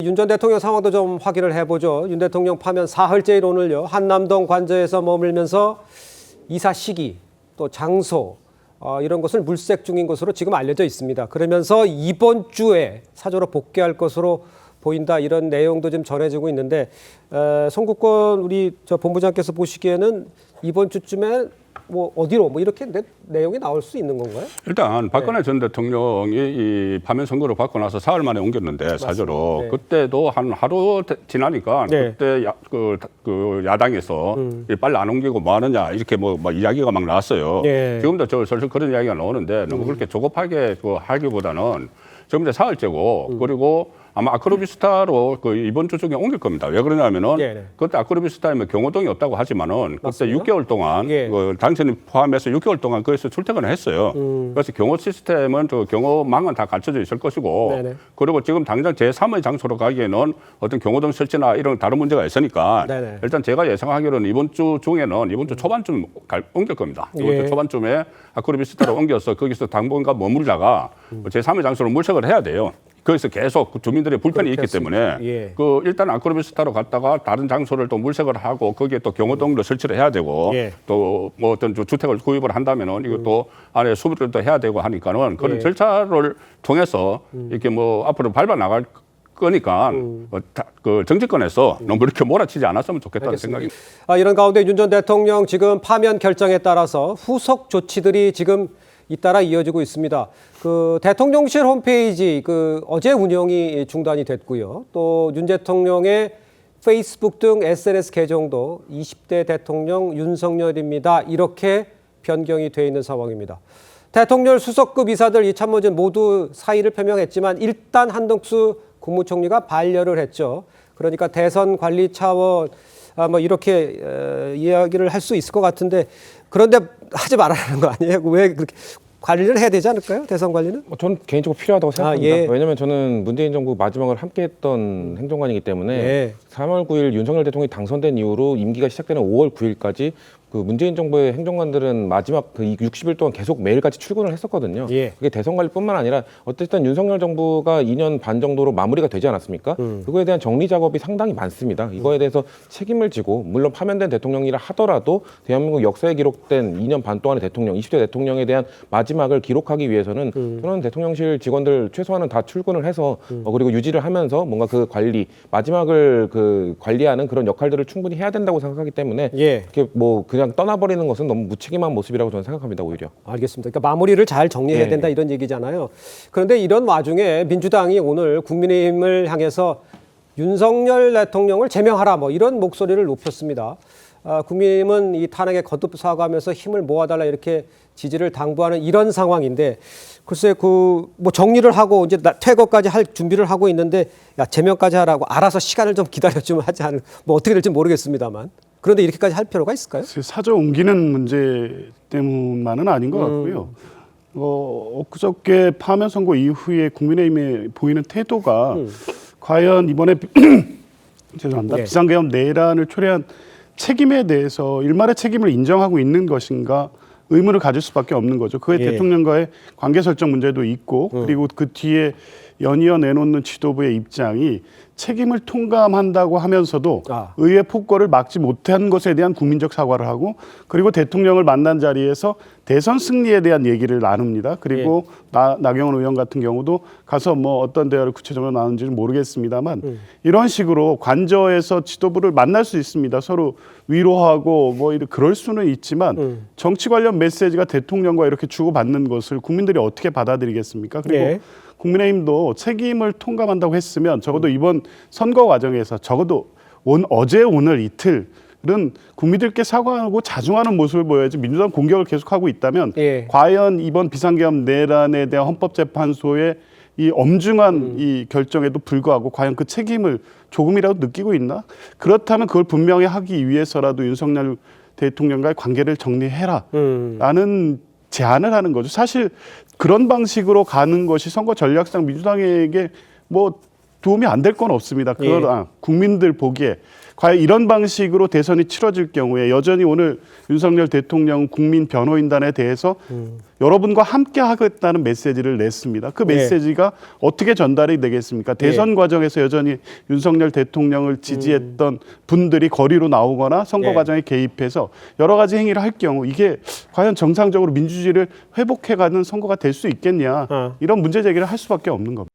윤 전 대통령 상황도 좀 확인을 해보죠. 윤 대통령 파면 사흘째인 오늘요. 한남동 관저에서 머물면서 이사 시기 또 장소 이런 것을 물색 중인 것으로 지금 알려져 있습니다. 그러면서 이번 주에 사저로 복귀할 것으로 보인다 이런 내용도 좀 전해지고 있는데 송국권 우리 저 본부장께서 보시기에는 이번 주쯤에 뭐 어디로 뭐 이렇게 내용이 나올 수 있는 건가요? 일단 박근혜 전 대통령이 이 파면 선거를 받고 나서 사흘 만에 옮겼는데 사저로 네. 그때도 한 하루 지나니까 네. 그때 그 야당에서 빨리 안 옮기고 뭐 하느냐 이렇게 뭐 이야기가 막 나왔어요. 네. 지금도 슬슬 그런 이야기가 나오는데 너무 그렇게 조급하게 하기보다는 지금 이제 사흘째고 그리고 아마 아크로비스타로 그 이번 주 중에 옮길 겁니다. 왜 그러냐면은 네네. 그때 아크로비스타에면 경호동이 없다고 하지만은 그때 맞습니다. 6개월 동안 예. 그 당선인 포함해서 6개월 동안 거기서 출퇴근을 했어요. 그래서 경호 시스템은 그 경호망은 다 갖춰져 있을 것이고 네네. 그리고 지금 당장 제3의 장소로 가기에는 어떤 경호동 설치나 이런 다른 문제가 있으니까 네네. 일단 제가 예상하기로는 이번 주 중에는 이번 주 초반쯤 옮길 겁니다. 이번 예. 주 초반쯤에 아크로비스타로 옮겨서 거기서 당분간 머물다가 제3의 장소로 물색을 해야 돼요. 거기서 계속 주민들의 불편이 있기 때문에 예. 그 일단 아크로비스타로 갔다가 다른 장소를 또 물색을 하고 거기에 또 경호동도 설치를 해야 되고 예. 또 뭐 어떤 주택을 구입을 한다면은 이것도 안에 수리를 또 해야 되고 하니까는 그런 예. 절차를 통해서 이렇게 뭐 앞으로 밟아 나갈 거니까 그 정치권에서 너무 이렇게 몰아치지 않았으면 좋겠다는 생각입니다. 이런 가운데 윤 전 대통령 지금 파면 결정에 따라서 후속 조치들이 지금 잇따라 이어지고 있습니다. 그 대통령실 홈페이지 그 어제 운영이 중단이 됐고요. 또 윤 대통령의 페이스북 등 SNS 계정도 20대 대통령 윤석열입니다. 이렇게 변경이 돼 있는 상황입니다. 대통령 수석급 이사들 이 참모진 모두 사의를 표명했지만 일단 한덕수 국무총리가 반려를 했죠. 그러니까 대선 관리 차원 뭐 이렇게 이야기를 할 수 있을 것 같은데 그런데 하지 말아라는 거 아니에요? 왜 그렇게 관리를 해야 되지 않을까요? 대선 관리는? 저는 개인적으로 필요하다고 생각합니다. 예. 왜냐하면 저는 문재인 정부 마지막을 함께했던 행정관이기 때문에 예. 3월 9일 윤석열 대통령이 당선된 이후로 임기가 시작되는 5월 9일까지 그 문재인 정부의 행정관들은 마지막 그 60일 동안 계속 매일같이 출근을 했었거든요. 예. 그게 대선 관리뿐만 아니라 어쨌든 윤석열 정부가 2년 반 정도로 마무리가 되지 않았습니까? 그거에 대한 정리 작업이 상당히 많습니다. 이거에 대해서 책임을 지고 물론 파면된 대통령이라 하더라도 대한민국 역사에 기록된 2년 반 동안의 대통령, 20대 대통령에 대한 마지막을 기록하기 위해서는 저는 대통령실 직원들 최소한은 다 출근을 해서 그리고 유지를 하면서 뭔가 그 관리, 마지막을 그 관리하는 그런 역할들을 충분히 해야 된다고 생각하기 때문에 예. 이렇게 뭐 그냥 떠나버리는 것은 너무 무책임한 모습이라고 저는 생각합니다. 오히려. 알겠습니다. 그러니까 마무리를 잘 정리해야 네. 된다 이런 얘기잖아요. 그런데 이런 와중에 민주당이 오늘 국민의힘을 향해서 윤석열 대통령을 제명하라 뭐 이런 목소리를 높였습니다. 국민의힘은 이 탄핵에 거듭 사과하면서 힘을 모아달라 이렇게 지지를 당부하는 이런 상황인데 글쎄 그 뭐 정리를 하고 이제 퇴거까지 할 준비를 하고 있는데 야 제명까지 하라고 알아서 시간을 좀 기다려주면 하지 않을 뭐 어떻게 될지 모르겠습니다만 그런데 이렇게까지 할 필요가 있을까요? 사저 옮기는 문제 때문만은 아닌 것 같고요. 엊그저께 파면 선고 이후에 국민의힘에 보이는 태도가 과연 이번에 죄송합니다. 네. 비상계엄 내란을 초래한 책임에 대해서 일말의 책임을 인정하고 있는 것인가 의문을 가질 수밖에 없는 거죠. 그에 예. 대통령과의 관계 설정 문제도 있고 그리고 그 뒤에 연이어 내놓는 지도부의 입장이 책임을 통감한다고 하면서도 의회 폭거를 막지 못한 것에 대한 국민적 사과를 하고 그리고 대통령을 만난 자리에서 대선 승리에 대한 얘기를 나눕니다. 그리고 나경원 의원 같은 경우도 가서 뭐 어떤 대화를 구체적으로 나누는지는 모르겠습니다만 이런 식으로 관저에서 지도부를 만날 수 있습니다. 서로 위로하고 뭐 그럴 수는 있지만 정치 관련 메시지가 대통령과 이렇게 주고받는 것을 국민들이 어떻게 받아들이겠습니까? 그리고 네. 국민의힘도 책임을 통감한다고 했으면 적어도 이번 선거 과정에서 적어도 어제 오늘 이틀은 국민들께 사과하고 자중하는 모습을 보여야지 민주당 공격을 계속하고 있다면 예. 과연 이번 비상계엄 내란에 대한 헌법재판소의 이 엄중한 이 결정에도 불구하고 과연 그 책임을 조금이라도 느끼고 있나? 그렇다면 그걸 분명히 하기 위해서라도 윤석열 대통령과의 관계를 정리해라 라는 제안을 하는 거죠. 사실 그런 방식으로 가는 것이 선거 전략상 민주당에게 뭐 도움이 안 될 건 없습니다. 그러나 국민들 보기에 과연 이런 방식으로 대선이 치러질 경우에 여전히 오늘 윤석열 대통령 국민 변호인단에 대해서 여러분과 함께 하겠다는 메시지를 냈습니다. 그 메시지가 어떻게 전달이 되겠습니까? 대선 과정에서 여전히 윤석열 대통령을 지지했던 분들이 거리로 나오거나 선거 과정에 개입해서 여러 가지 행위를 할 경우 이게 과연 정상적으로 민주주의를 회복해가는 선거가 될 수 있겠냐 이런 문제 제기를 할 수밖에 없는 겁니다.